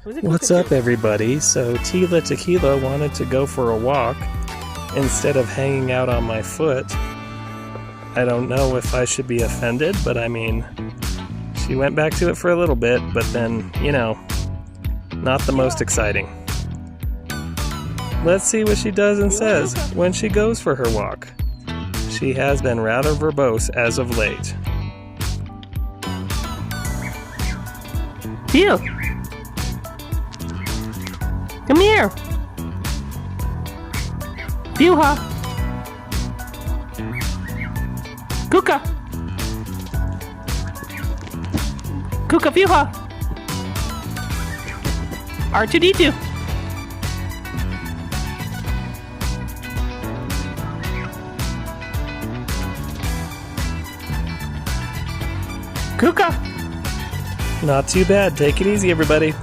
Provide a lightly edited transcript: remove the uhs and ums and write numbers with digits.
What's up, everybody? So Tila Tequila wanted to go for a walk instead of hanging out on my foot. I don't know if I should be offended, but I mean, she went back to it for a little bit, but then, you know, not the most exciting. Let's see what she does and says when she goes for her walk. She has been rather verbose as of late. Phew! Come here! Phew-ha! Kuka! Kuka Phew-ha! R2-D2! Kuka! Not too bad. Take it easy, everybody.